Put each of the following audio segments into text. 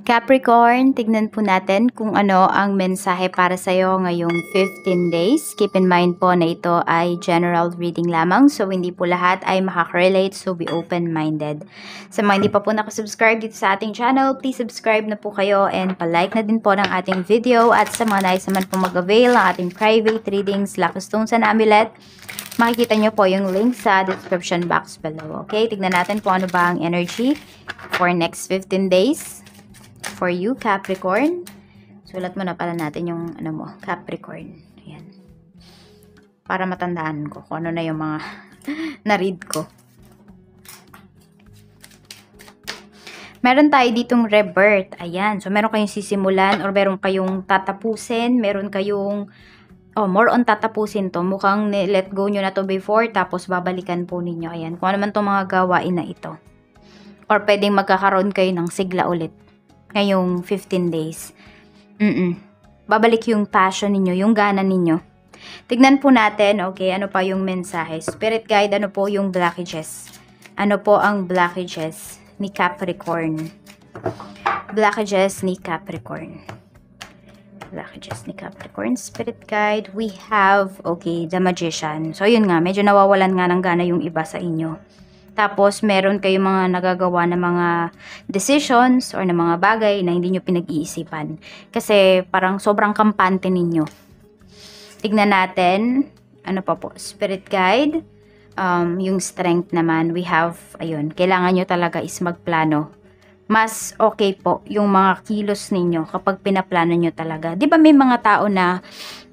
Capricorn, tignan po natin kung ano ang mensahe para sa iyo ngayong 15 days. Keep in mind po na ito ay general reading lamang, so hindi po lahat ay makaka-relate, so be open-minded. Sa mga hindi pa po nakasubscribe dito sa ating channel, please subscribe na po kayo and palike na din po ng ating video. At sa mga nais naman po mag-avail ng ating private readings, Lucky Stones and Amulet, makikita nyo po yung link sa description box below. Okay, tignan natin kung ano ba ang energy for next 15 days. For you, Capricorn. Sulat mo na pala natin yung ano mo, Capricorn. Ayan. Para matandaan ko kung ano na yung mga na-read ko. Meron tayo ditong rebirth. Ayan. So, meron kayong sisimulan or meron kayong tatapusin. Meron kayong, more on tatapusin to. Mukhang let go nyo na to before, tapos babalikan po ninyo. Ayan. Kung ano man itong mga gawain na ito. Or pwedeng magkakaroon kayo ng sigla ulit ngayong 15 days. Babalik yung passion ninyo, yung gana ninyo. Tignan po natin, okay, ano pa yung mensahe. Spirit guide, ano po yung blockages? Ano po ang blockages ni Capricorn? Blockages ni Capricorn. Blockages ni Capricorn. Spirit guide, we have, okay, the Magician. So, yun nga, medyo nawawalan nga ng gana yung iba sa inyo. Tapos, meron kayong mga nagagawa na mga decisions or na mga bagay na hindi nyo pinag-iisipan. Kasi, parang sobrang kampante ninyo. Tignan natin. Ano pa po? Spirit guide. Yung strength naman, we have, ayun, kailangan nyo talaga is magplano. Mas okay po yung mga kilos ninyo kapag pinaplano nyo talaga. Di ba may mga tao na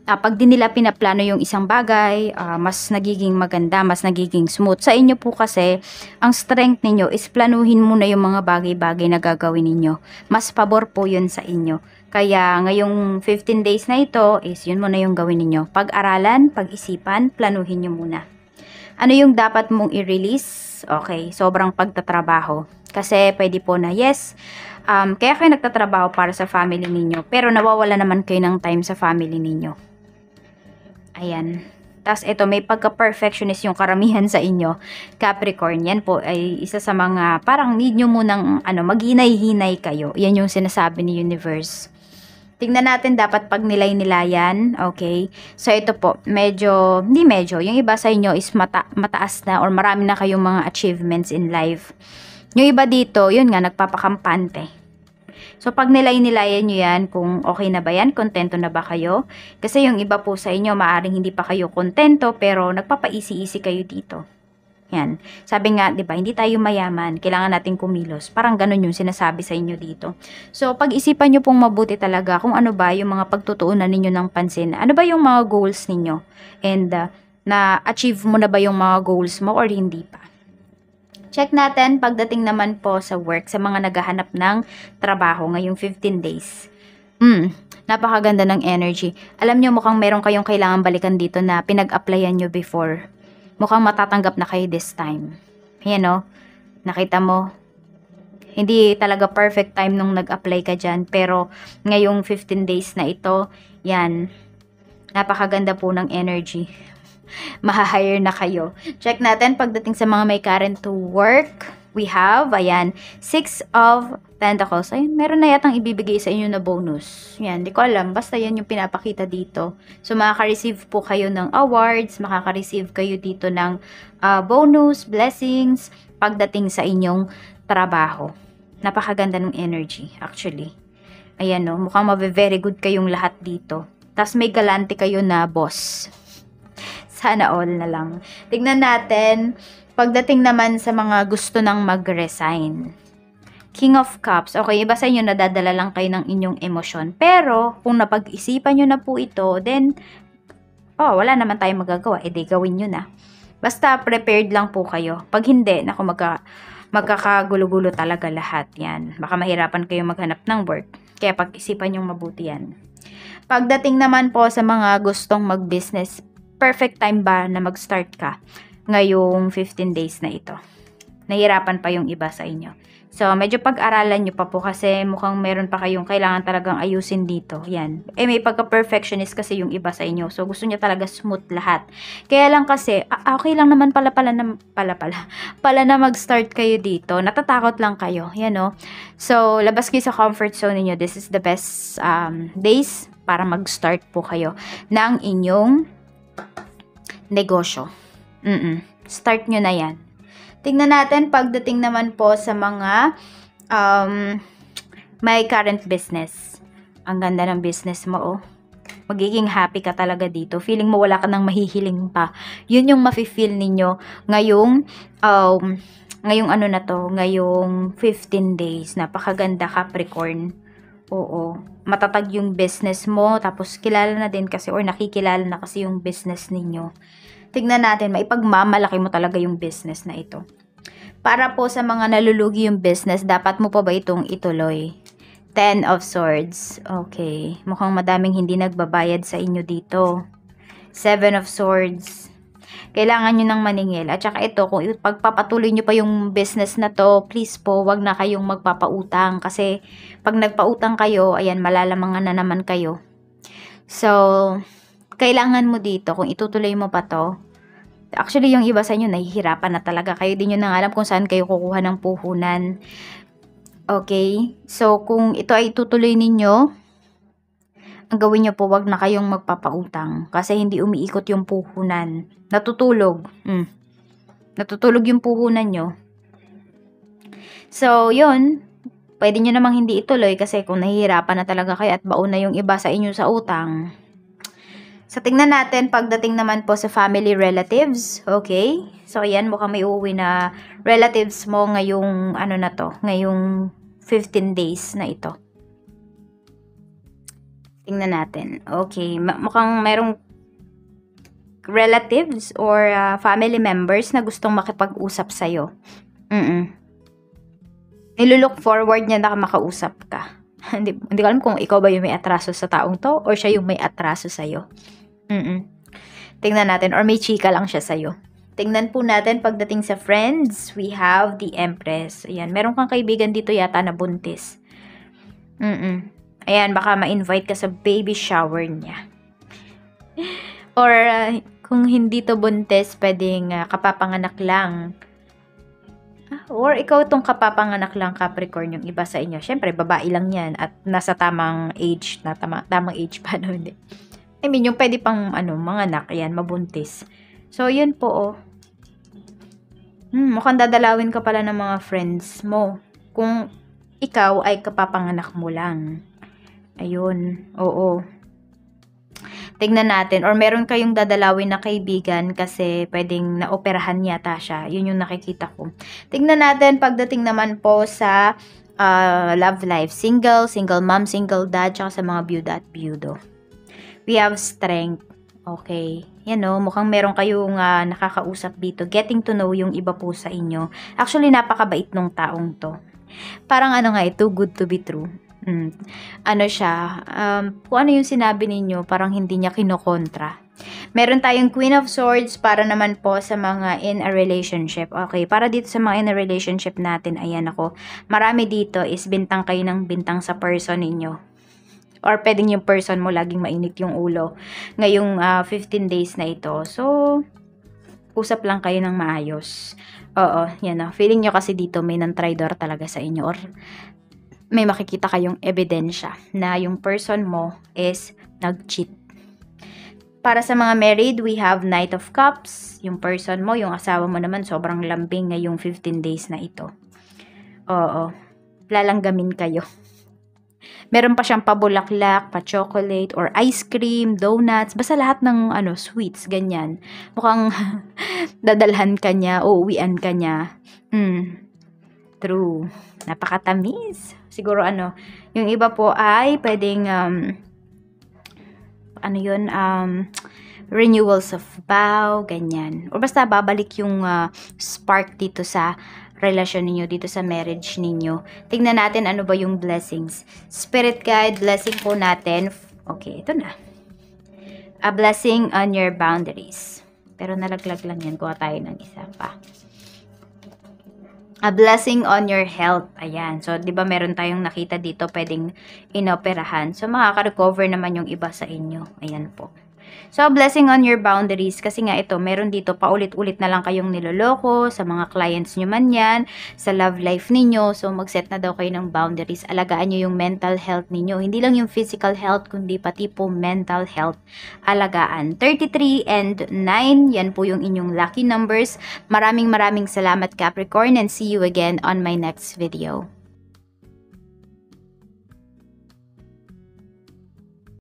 pag di nila pinaplano yung isang bagay, mas nagiging maganda, mas nagiging smooth. Sa inyo po kasi, ang strength ninyo is planuhin muna yung mga bagay-bagay na gagawin ninyo. Mas pabor po yun sa inyo. Kaya ngayong 15 days na ito, is yun muna yung gawin ninyo. Pag-aralan, pag-isipan, planuhin nyo muna. Ano yung dapat mong i-release? Okay, sobrang pagtatrabaho. Kasi pwede po na yes, kaya kayo nagtatrabaho para sa family ninyo, pero nawawala naman kayo ng time sa family ninyo. Ayan. Tapos ito, may pagka-perfectionist yung karamihan sa inyo, Capricorn. Yan po ay isa sa mga parang need nyo munang maghinay-hinay kayo. Yan yung sinasabi ni Universe. Tingnan natin dapat pag nilay-nilayan. Okay. So ito po, hindi medyo. Yung iba sa inyo is mataas na or marami na kayong mga achievements in life. Yung iba dito, yun nga, nagpapakampante. So, pag nilay-nilayan nyo yan, kung okay na ba yan, kontento na ba kayo? Kasi yung iba po sa inyo, maaring hindi pa kayo kontento, pero nagpapaisi-isi kayo dito. Yan. Sabi nga, di ba, hindi tayo mayaman, kailangan natin kumilos. Parang ganun yung sinasabi sa inyo dito. So, pag-isipan nyo pong mabuti talaga kung ano ba yung mga pagtutuunan ninyo ng pansin. Ano ba yung mga goals ninyo? And, na-achieve mo na ba yung mga goals mo or hindi pa? Check natin pagdating naman po sa work, sa mga naghahanap ng trabaho ngayong 15 days. Napakaganda ng energy. Alam nyo, mukhang meron kayong kailangan balikan dito na pinag-applyan nyo before. Mukhang matatanggap na kayo this time. Ayan o, nakita mo, hindi talaga perfect time nung nag-apply ka dyan. Pero ngayong 15 days na ito, yan, napakaganda po ng energy. Mahahire na kayo. Check natin pagdating sa mga may current to work. We have, ayan, 6 of Pentacles. Ayun, meron na yatang ibibigay sa inyo na bonus. Yan, di ko alam. Basta yan yung pinapakita dito. So, makaka-receive po kayo ng awards. Makaka-receive kayo dito ng bonus, blessings, pagdating sa inyong trabaho. Napakaganda ng energy, actually. Ayan, no, mukhang very good kayong lahat dito. Tapos may galante kayo na boss. Sana all na lang. Tignan natin, pagdating naman sa mga gusto nang mag-resign. King of Cups. Okay, iba sa inyo nadadala lang kayo ng inyong emosyon. Pero, kung napag-isipan nyo na po ito, then, wala naman tayong magagawa. E di gawin nyo na. Basta prepared lang po kayo. Pag hindi, naku, magkakagulo-gulo talaga lahat yan. Baka mahirapan kayo maghanap ng work. Kaya pag-isipan nyo mabuti yan. Pagdating naman po sa mga gustong mag-business, perfect time ba na mag-start ka ngayong 15 days na ito? Nahirapan pa yung iba sa inyo. So, medyo pag-aralan nyo pa po kasi mukhang meron pa kayong kailangan talagang ayusin dito. Yan. May pagka-perfectionist kasi yung iba sa inyo. So, gusto niya talaga smooth lahat. Kaya lang kasi, okay lang naman pala na mag-start kayo dito. Natatakot lang kayo. Yan o. So, labas kayo sa comfort zone niyo. This is the best days para mag-start po kayo ng inyong negosyo. Start nyo na yan. Tingnan natin pagdating naman po sa mga may current business. Ang ganda ng business mo, oh. Magiging happy ka talaga dito. Feeling mo wala ka nang mahihiling pa. Yun yung mafe-feel ninyo ngayong ano na to, ngayong 15 days. Napakaganda, Capricorn. Oo. Matatag yung business mo, tapos kilala na din kasi or nakikilala na kasi yung business ninyo. Tignan natin, maipagmamalaki mo talaga yung business na ito. Para po sa mga nalulugi yung business, dapat mo pa ba itong ituloy? 10 of Swords. Okay. Mukhang madaming hindi nagbabayad sa inyo dito. 7 of Swords. Kailangan nyo ng maningil. At saka ito, kung pagpapatuloy nyo pa yung business na to, please po, wag na kayong magpapautang. Kasi pag nagpautang kayo, ayan, malalamangan na naman kayo. So, kailangan mo dito, kung itutuloy mo pa to, actually, yung iba sa inyo, nahihirapan na talaga. Kayo din yun nang alam kung saan kayo kukuha ng puhunan. Okay? So, kung ito ay itutuloy ninyo, ang gawin nyo po, wag na kayong magpapautang. Kasi hindi umiikot yung puhunan. Natutulog. Natutulog yung puhunan nyo. So, yun. Pwede nyo namang hindi ituloy kasi kung nahihirapan na talaga kayo at baon na yung iba sa inyo sa utang. So, tingnan natin pagdating naman po sa family relatives. Okay? So, ayan, mukhang may uuwi na relatives mo ngayong, ano na to, ngayong 15 days na ito. Tingnan natin. Okay, mukhang merong relatives or family members na gustong makipag-usap sa'yo. Nilulook forward niya na makausap ka. Hindi ko alam kung ikaw ba yung may atraso sa taong to or siya yung may atraso sa'yo. Tingnan natin. Or may chika lang siya sa'yo. Tingnan po natin pagdating sa friends. We have the Empress. Ayan. Meron kang kaibigan dito yata na buntis. Ayan. Baka ma-invite ka sa baby shower niya. Or kung hindi to buntis, pwedeng kapapanganak lang. Or ikaw itong kapapanganak lang, Capricorn, yung iba sa inyo. Siyempre, babae lang yan. At nasa tamang age. Tamang age pa, no? Hindi. I mean, yung pwede pang, mga anak, yan, mabuntis. So, yun po, oh. Mukhang dadalawin ka pala ng mga friends mo. Kung ikaw ay kapapanganak mo lang. Ayun, oo. Tignan natin. Or meron kayong dadalawin na kaibigan kasi pwedeng naoperahan yata siya. Yun yung nakikita ko. Tignan natin pagdating naman po sa love life. Single mom, single dad, tsaka sa mga byuda at byudo. We have strength. Okay. Yan o, mukhang meron kayong nakakausap dito. Getting to know yung iba po sa inyo. Actually, napakabait nung taong to. Parang too good to be true. Ano siya, kung ano yung sinabi ninyo, parang hindi niya kinokontra. Meron tayong Queen of Swords para naman po sa mga in a relationship. Okay, para dito sa mga in a relationship natin, ayan ako. Marami dito is bintang kayo ng bintang sa person ninyo. Or pwedeng yung person mo laging mainit yung ulo ngayong 15 days na ito. So, usap lang kayo ng maayos. Oo, yan o. Feeling nyo kasi dito may non-tridor talaga sa inyo. Or may makikita kayong ebidensya na yung person mo is nag-cheat. Para sa mga married, we have Knight of Cups. Yung person mo, yung asawa mo naman, sobrang lambing ngayong 15 days na ito. Oo, lalanggamin kayo. Meron pa siyang pabulaklak, pa-chocolate, or ice cream, donuts, basta lahat ng sweets, ganyan. Mukhang dadalhan ka niya, uuwian ka niya. True. Napakatamis. Siguro yung iba po ay pwedeng, renewals of vow, ganyan. O basta babalik yung spark dito sa relasyon ninyo, dito sa marriage ninyo. Tingnan natin ano ba yung blessings. Spirit guide, blessing po natin. Okay, ito na. A blessing on your boundaries. Pero nalaglag lang yan. Kuha tayo ng isa pa. A blessing on your health. Ayan. So, di ba meron tayong nakita dito pwedeng inoperahan. So, makaka-recover naman yung iba sa inyo. Ayan po. So, blessing on your boundaries. Kasi nga ito, meron dito paulit-ulit na lang kayong niloloko sa mga clients nyo man yan, sa love life ninyo. So, mag-set na daw kayo ng boundaries. Alagaan nyo yung mental health ninyo. Hindi lang yung physical health, kundi pati po mental health. Alagaan. 33 and 9, yan po yung inyong lucky numbers. Maraming salamat Capricorn and see you again on my next video.